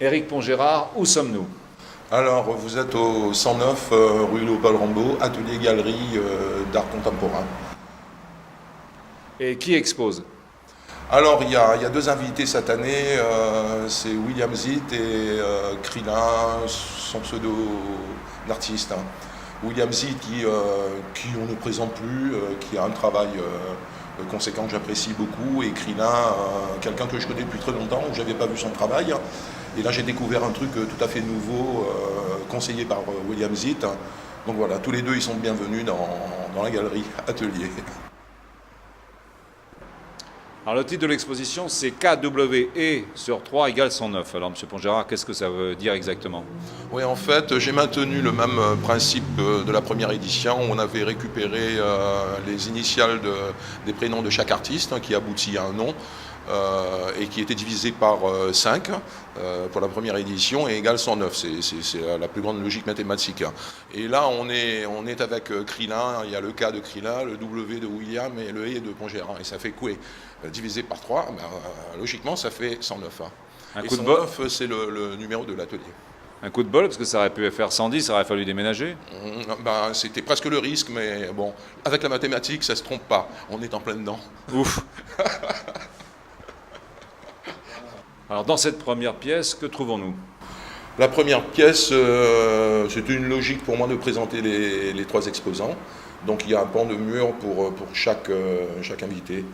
Éric Pongérard, où sommes-nous? Alors, vous êtes au 109 rue Léopold Rambaud, atelier galerie d'art contemporain. Et qui expose? Alors, il y a deux invités cette année, c'est William Zitt et Krillin, son pseudo d'artiste. William Zitt qui on ne présente plus, qui a un travail conséquent que j'apprécie beaucoup, et Krillin, quelqu'un que je connais depuis très longtemps, où je n'avais pas vu son travail. Et là, j'ai découvert un truc tout à fait nouveau, conseillé par William Zitt. Donc voilà, tous les deux, ils sont bienvenus dans la galerie Atelier. Alors le titre de l'exposition, c'est KWE sur 3 égale 109. Alors M. Pongérard, qu'est-ce que ça veut dire exactement? Oui, en fait, j'ai maintenu le même principe de la première édition, où on avait récupéré les initiales des prénoms de chaque artiste, qui aboutit à un nom, et qui était divisé par 5 pour la première édition, et égale 109. C'est la plus grande logique mathématique. Et là, on est avec Krillin, il y a le K de Krillin, le W de William et le E de Pongérard, et ça fait quoi divisé par 3, logiquement, ça fait 109. Un Et coup de bol, 109, c'est le numéro de l'atelier. un coup de bol, parce que ça aurait pu faire 110, ça aurait fallu déménager. C'était presque le risque, mais bon, avec la mathématique, ça ne se trompe pas. On est en plein dedans. Ouf. Alors dans cette première pièce, que trouvons-nous? La première pièce, c'était une logique pour moi de présenter les trois exposants. Donc il y a un pan de mur pour chaque invité.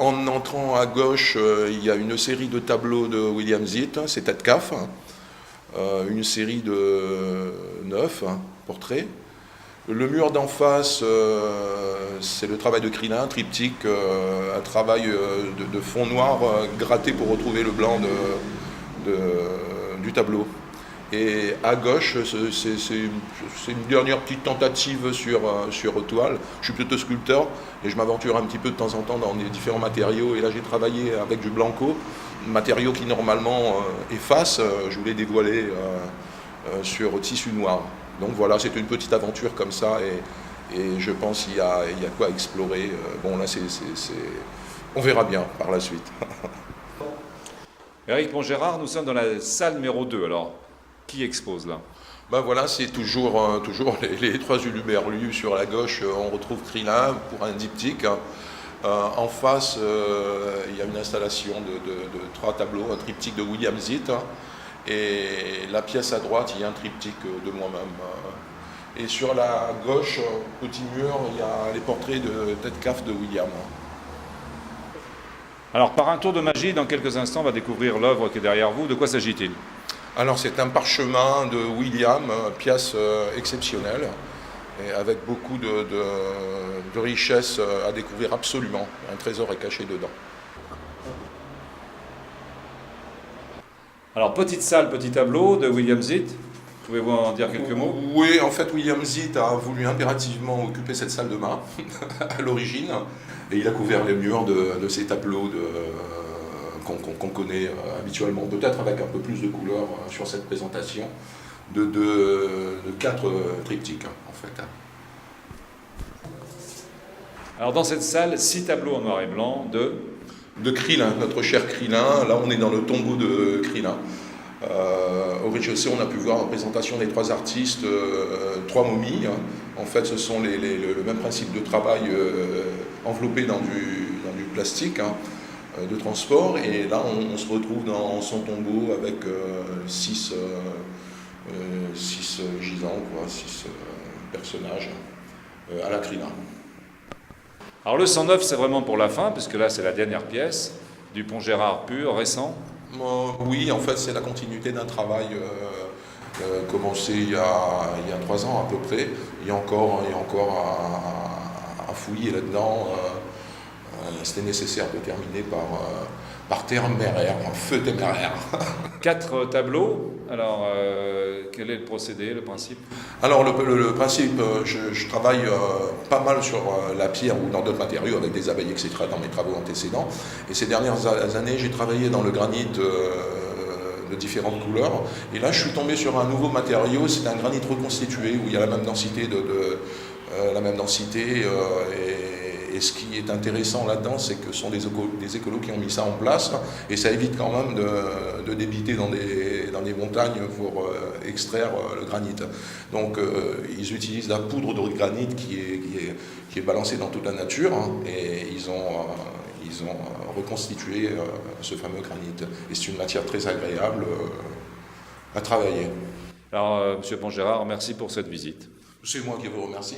En entrant à gauche, il y a une série de tableaux de William Zitt, c'est Tête CAF, une série de 9 portraits. Le mur d'en face, c'est le travail de Krillin, triptyque, un travail de fond noir gratté pour retrouver le blanc du tableau. Et à gauche, c'est une dernière petite tentative sur toile. Je suis plutôt sculpteur et je m'aventure un petit peu de temps en temps dans les différents matériaux. Et là, j'ai travaillé avec du blanco, matériau qui normalement efface. Je voulais dévoiler sur tissu noir. Donc voilà, c'est une petite aventure comme ça et je pense qu'il y a quoi explorer. Bon, là, on verra bien par la suite. Éric Pongérard, nous sommes dans la salle numéro 2. Alors, qui expose là? Ben voilà, c'est toujours les trois uluberlus. Sur la gauche, on retrouve Krillin pour un diptyque. En face, il y a une installation de 3 tableaux, un triptyque de William Zitt. Et la pièce à droite, il y a un triptyque de moi-même. Et sur la gauche, petit mur, il y a les portraits de Tête CAF de William. Alors par un tour de magie, dans quelques instants, on va découvrir l'œuvre qui est derrière vous. De quoi s'agit-il? Alors c'est un parchemin de William, pièce exceptionnelle, et avec beaucoup de richesses à découvrir absolument. Un trésor est caché dedans. Alors petite salle, petit tableau de William Zitt. Pouvez-vous en dire quelques mots? Oui, en fait, William Zitt a voulu impérativement occuper cette salle de bain à l'origine, et il a couvert les murs de ces tableaux qu'on connaît habituellement, peut-être avec un peu plus de couleur sur cette présentation, de 4 triptyques en fait. Alors dans cette salle, 6 tableaux en noir et blanc de Krillin, notre cher Krillin. Là, on est dans le tombeau de Krillin. Au rez-de-chaussée, on a pu voir la présentation des 3 artistes, 3 momies. En fait, ce sont le même principe de travail enveloppé dans du plastique de transport. Et là, on se retrouve dans son tombeau avec 6 gisants, 6 personnages à la Krillin. Alors le 109, c'est vraiment pour la fin, puisque là, c'est la dernière pièce du Pongérard pur, récent. Oui, en fait, c'est la continuité d'un travail commencé il y a 3 ans à peu près. Il y a encore à fouiller là-dedans. C'était nécessaire de terminer par téméraire, un feu téméraire. 4 tableaux. Alors, quel est le procédé, le principe? Alors, le principe, je travaille pas mal sur la pierre ou dans d'autres matériaux, avec des abeilles, etc., dans mes travaux antécédents. Et ces dernières années, j'ai travaillé dans le granit de différentes couleurs. Et là, je suis tombé sur un nouveau matériau, c'est un granit reconstitué, où il y a la même densité, et ce qui est intéressant là-dedans, c'est que ce sont des écolos qui ont mis ça en place, et ça évite quand même de débiter dans des montagnes pour extraire le granit. Donc ils utilisent la poudre de granit qui est balancée dans toute la nature, hein, et ils ont reconstitué ce fameux granit. Et c'est une matière très agréable à travailler. Alors, Monsieur Pongérard, merci pour cette visite. C'est moi qui vous remercie.